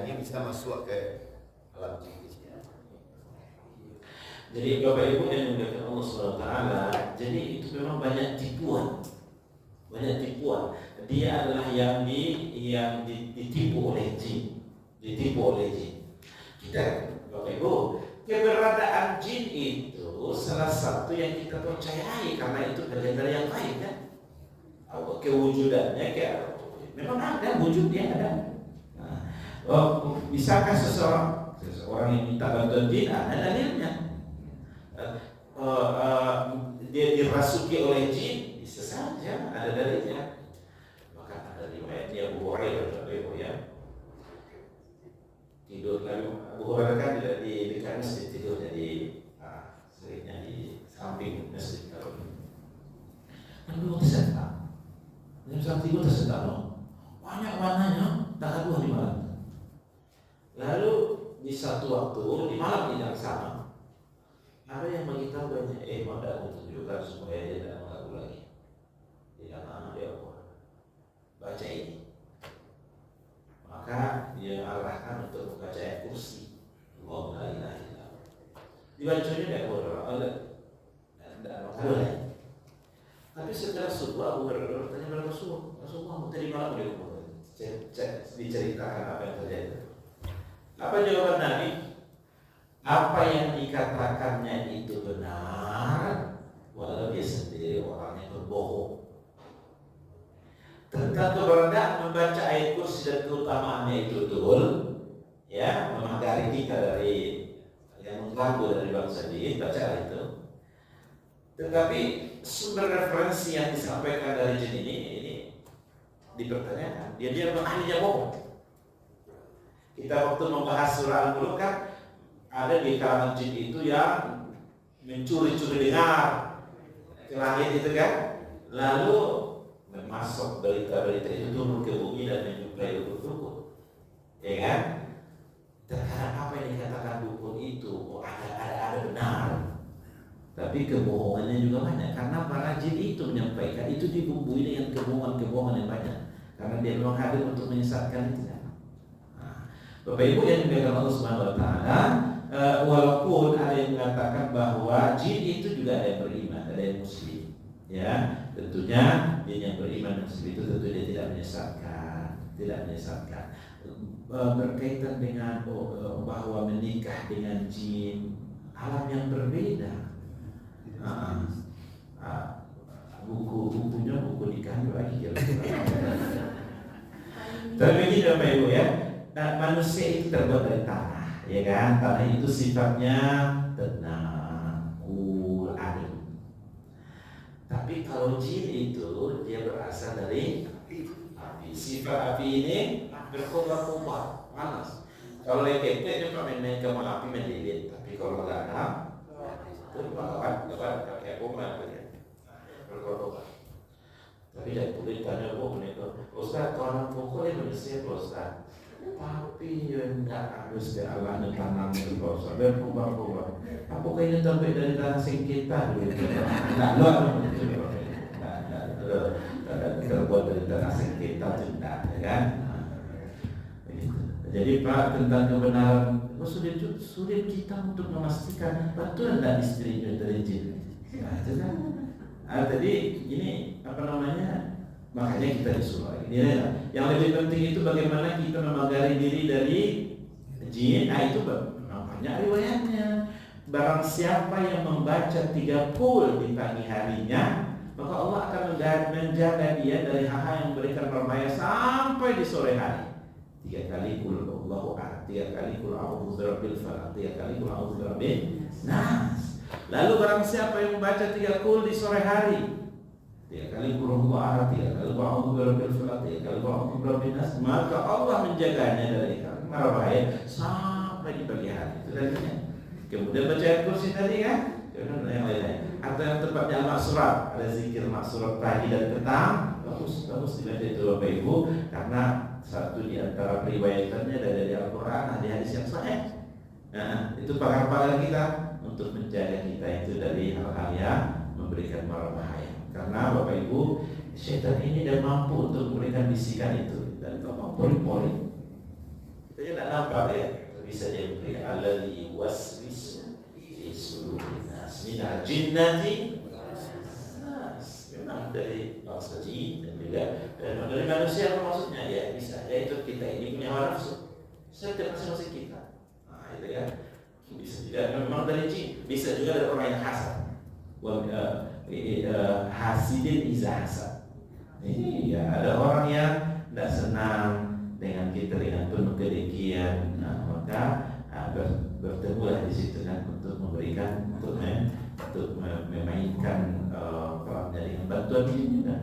ini bisa masuk ke alam jin. Jadi Bapak Ibu yang dimuliakan Allah SWT, jadi itu memang banyak tipuan. Dia adalah yang ditipu oleh jin. Kita, Bapak Ibu, keberadaan jin itu salah satu yang kita percayai karena itu bagian dari yang lain kan. Kewujudannya memang ada, wujudnya ada. Bisakah seseorang yang minta bantuan jin? Ada dalilnya. Dia dirasuki oleh jin, bisa saja ada dalilnya. Maka ada riwayatnya Abu Hurairah ya. Tidur lalu Abu Hurairah kan tidak di dekat masjid, tidurnya seringnya di samping masjid. Lalu tersentak. Jam saat tidur tersentak loh. Banyak warnanya, tak kedua di malam. Lalu di satu waktu di malam yang sama ada yang beritahu banyak, maka aku tunjukkan supaya dia tidak mengganggu lagi. Dia anak dia baca ini. Maka dia arahkan untuk membaca ayat kursi. Allahu la ilaha illallah. Dibacanya dia boleh. Tapi setelah subuh Abu Hurairah bertanya kepada Rasulullah, tadi malam dia diceritakan apa yang terjadi. Apa jawaban Nabi? Apa yang dikatakannya itu benar, walau dia sendiri orangnya berbohong. Tentang keberadaan membaca ayat kursi dan keutamaannya itu betul, ya, memagari kita dari yang mengganggu dari bangsa jin, baca itu. Tetapi sumber referensi yang disampaikan dari jin ini dipertanyakan. Dia ahlinya bohong. Kita waktu membahas surah Al-Mulk kan ada di kalangan jin itu yang mencuri-curi dengar ke langit itu kan, lalu memasuk berita-berita itu turun ke bumi dan menjumpai dukun-dukun, ya kan? Terkadang apa yang dikatakan dukun itu ada benar, tapi kebohongannya juga banyak karena para jin itu menyampaikan itu dibumbui dengan kebohongan yang banyak karena dia memang hadir untuk menyesatkan itu. Bapak Ibu yang dimuliakan Allah Subhanahu wa taala, walaupun ada yang mengatakan bahwa jin itu juga ada yang beriman, ada yang muslim, ya, tentunya jin yang beriman dan muslim itu tentu dia tidak menyesatkan. Berkaitan dengan bahwa menikah dengan jin alam yang berbeda. Bukunya buku nikah lagi tapi begini Bapak Ibu ya. Manusia itu terbuat dari tanah, ya kan? Tanah itu sifatnya tenang, cool, adem. Tapi kalau jin itu dia berasal dari api. Sifat api ini berkobar-kobar, panas. Kalau yang ketek dia main ke api mendilit, tapi kalau garam itu lebat kayak boma ya. Berkobar. Tapi dari boleh tanya Ustaz, orang pokoknya manusia Ustaz. Tapi yang tidak harus di Allah tanam itu Ustaz. Dan kubah-kubah. Apakah ini sampai dari tanah sengketa dulu? Tidak luar. Terbuat dari tanah sengketa tidak, ya kan? Jadi Pak, tentang kebenaran sulit kita untuk memastikan betul tidak istrinya dari jin. Nah, itu kan. Tadi ini apa namanya? Makanya kita disuruh ini. Yang lebih penting itu bagaimana kita memagari diri dari jin. Itu banyak riwayatnya. Barang siapa yang membaca 3 kul di pagi harinya, maka Allah akan menjaga dia dari hal-hal yang memberikan berbahaya sampai di sore hari. 3 kali kul Allahu ahad, 3 kali kul a'udzu birabbil falaq, 3 kali kul a'udzu birabbin nas. Lalu barang siapa yang membaca 3 kul di sore hari, 3 kali kul Allahu ahad, 3 kali kul a'udzu birabbil falaq, 3 kali kul a'udzu birabbin nas, maka Allah menjaganya dari mara bahaya sampai di pagi hari. Itu dalilnya. Kemudian baca ayat kursi tadi kan, kemudian yang lain-lain. Atau yang tepatnya al-maksurat, ada zikir maksurat pagi dan petang, bagus dibaca itu Bapak Ibu, karena satu di antara periwayatannya dari Al-Quran, hadis yang sahih. Nah, itu pakar-pakar kita untuk menjaga kita itu dari hal-hal yang memberikan mara bahaya. Karena Bapak Ibu, syaitan ini dia mampu untuk memberikan bisikan itu dan kalau poli-poli. Dia tak nampak ya, bisa jadi beri alladhi waswisu fi sudurin nas minal jinnati nas. Memang dari bangsa jin dan juga dari manusia. Apa maksudnya? Ya bisa, yaitu kita ini punya hawa nafsu. Setiap masing-masing kita. Nah, itu kan bisa juga memang dari jin, bisa juga dari orang yang hasad. Hasidin iza hasad. Iya, ada orang yang tidak senang dengan kita dengan penuh kedengkian, nah, maka bertemulah di situ kan untuk memberikan, untuk memainkan perannya dengan bantuan jin juga.